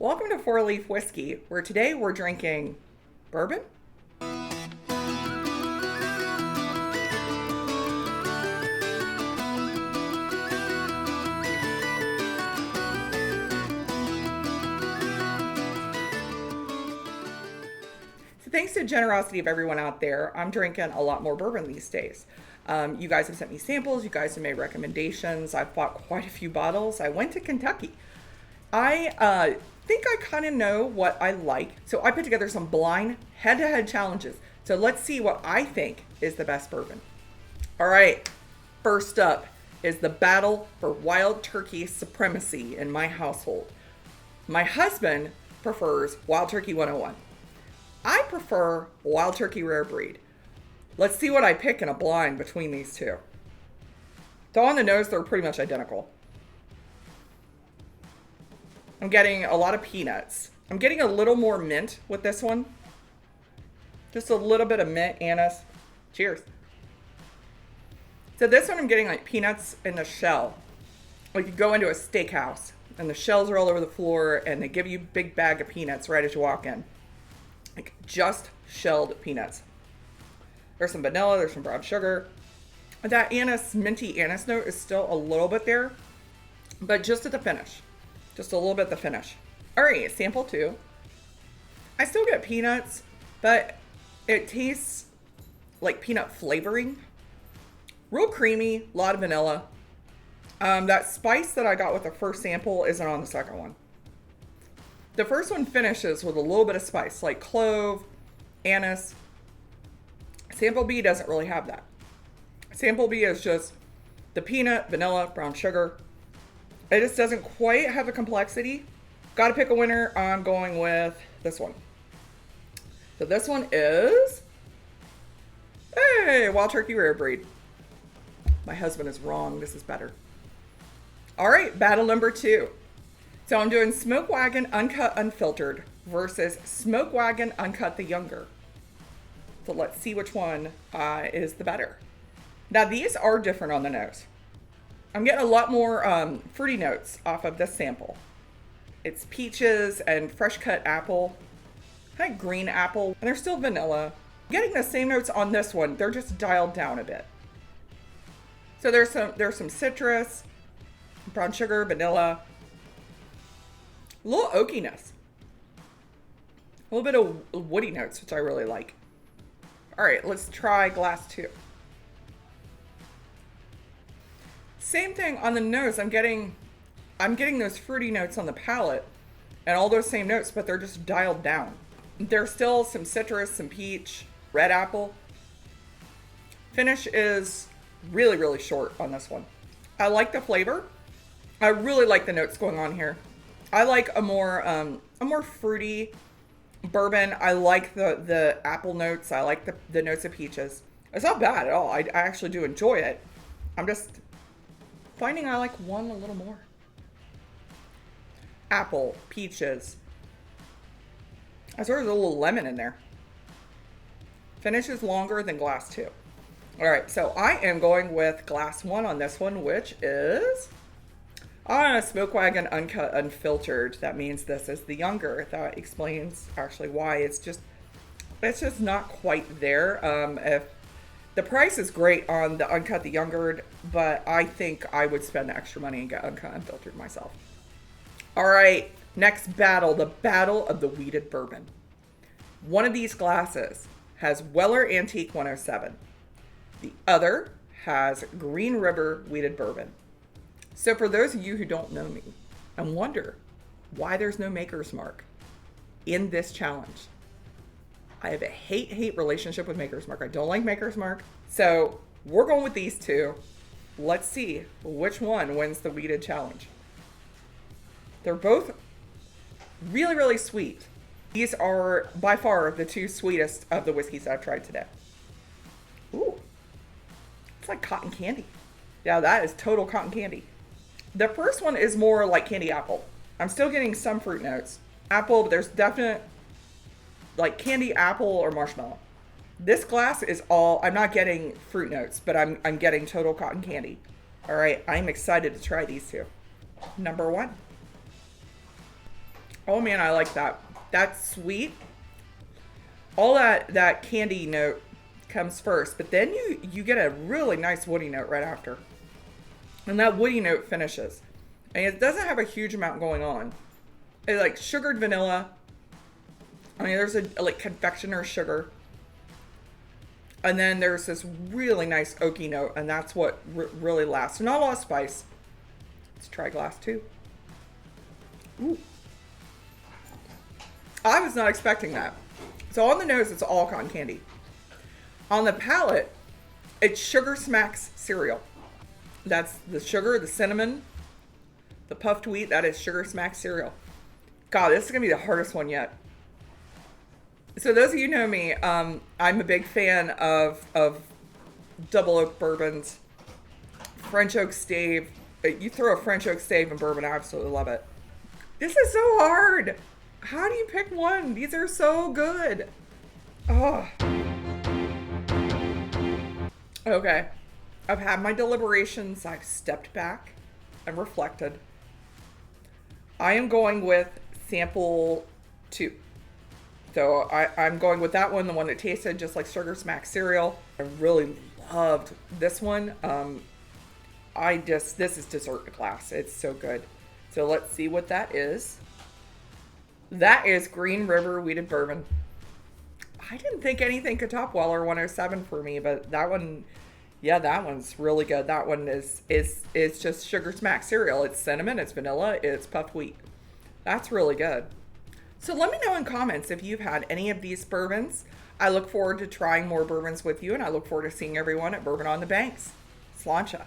Welcome to Four Leaf Whiskey, where today we're drinking bourbon. So thanks to the generosity of everyone out there, I'm drinking a lot more bourbon these days. You guys have sent me samples. You guys have made recommendations. I've bought quite a few bottles. I went to Kentucky. I think I kind of know what I like. So I put together some blind head-to-head challenges. So let's see what I think is the best bourbon. All right, first up is the battle for wild turkey supremacy in my household. My husband prefers Wild Turkey 101. I prefer Wild Turkey Rare Breed. Let's see what I pick in a blind between these two. So on the nose, they're pretty much identical. I'm getting a lot of peanuts. I'm getting a little more mint with this one. Just a little bit of mint, anise. Cheers. So this one I'm getting like peanuts in the shell. Like you go into a steakhouse and the shells are all over the floor and they give you a big bag of peanuts right as you walk in. Like just shelled peanuts. There's some vanilla, there's some brown sugar. That anise, minty anise note is still a little bit there, but just at the finish. Just a little bit at the finish. All right, sample 2. I still get peanuts, but it tastes like peanut flavoring. Real creamy, a lot of vanilla. That spice that I got with the first sample isn't on the second one. The first one finishes with a little bit of spice, like clove, anise. Sample B doesn't really have that. Sample B is just the peanut, vanilla, brown sugar. It just doesn't quite have the complexity. Got to pick a winner. I'm going with this one. So this one is, hey, Wild Turkey Rare Breed. My husband is wrong. This is better. All right, battle number 2. So I'm doing Smoke Wagon Uncut Unfiltered versus Smoke Wagon Uncut the Younger. So let's see which one is the better. Now these are different on the nose. I'm getting a lot more fruity notes off of this sample. It's peaches and fresh cut apple, kind of green apple, and they're still vanilla. I'm getting the same notes on this one. They're just dialed down a bit. So there's some citrus, brown sugar, vanilla, a little oakiness, a little bit of woody notes, which I really like. All right, let's try glass 2. Same thing on the nose. I'm getting those fruity notes on the palate and all those same notes, but they're just dialed down. There's still some citrus, some peach, red apple. Finish is really, really short on this one. I like the flavor. I really like the notes going on here. I like a more fruity bourbon. I like the apple notes. I like the notes of peaches. It's not bad at all. I actually do enjoy it. I'm just finding I like one a little more. Apple, peaches. I sort of a little lemon in there. Finish is longer than glass 2. All right, so I am going with glass 1 on this one, which is Smoke Wagon Uncut Unfiltered. That means this is the younger. That explains actually why it's just not quite there. If the price is great on the Uncut the Younger, but I think I would spend the extra money and get Uncut Unfiltered myself. All right, next battle, the battle of the wheated bourbon. One of these glasses has Weller Antique 107. The other has Green River wheated bourbon. So for those of you who don't know me and wonder why there's no maker's mark in this challenge, I have a hate relationship with Maker's Mark. I don't like Maker's Mark. So we're going with these two. Let's see which one wins the wheated challenge. They're both really, really sweet. These are by far the 2 sweetest of the whiskeys I've tried today. Ooh, it's like cotton candy. Yeah, that is total cotton candy. The first one is more like candy apple. I'm still getting some fruit notes. Apple, but there's definite like candy apple or marshmallow. This glass is all, I'm not getting fruit notes, but I'm getting total cotton candy. All right, I'm excited to try these two. Number 1. Oh man, I like that. That's sweet. All that candy note comes first, but then you get a really nice woody note right after. And that woody note finishes. And it doesn't have a huge amount going on. It's like sugared vanilla. I mean, there's a like confectioner sugar. And then there's this really nice oaky note, and that's what really lasts. So not a lot of spice. Let's try glass 2. Ooh. I was not expecting that. So on the nose, it's all cotton candy. On the palate, it's Sugar Smacks cereal. That's the sugar, the cinnamon, the puffed wheat. That is Sugar Smacks cereal. God, this is going to be the hardest one yet. So those of you who know me, I'm a big fan of double oak bourbons, French oak stave. You throw a French oak stave in bourbon, I absolutely love it. This is so hard. How do you pick one? These are so good. Oh. Okay. I've had my deliberations. I've stepped back and reflected. I am going with sample 2. So I'm going with that one, the one that tasted just like Sugar Smack cereal. I really loved this one. This is dessert class. It's so good. So let's see what that is. That is Green River Wheated Bourbon. I didn't think anything could top Weller 107 for me, but that one, yeah, that one's really good. That one is just Sugar Smack cereal. It's cinnamon, it's vanilla, it's puffed wheat. That's really good. So let me know in comments if you've had any of these bourbons. I look forward to trying more bourbons with you, and I look forward to seeing everyone at Bourbon on the Banks. Sláinte.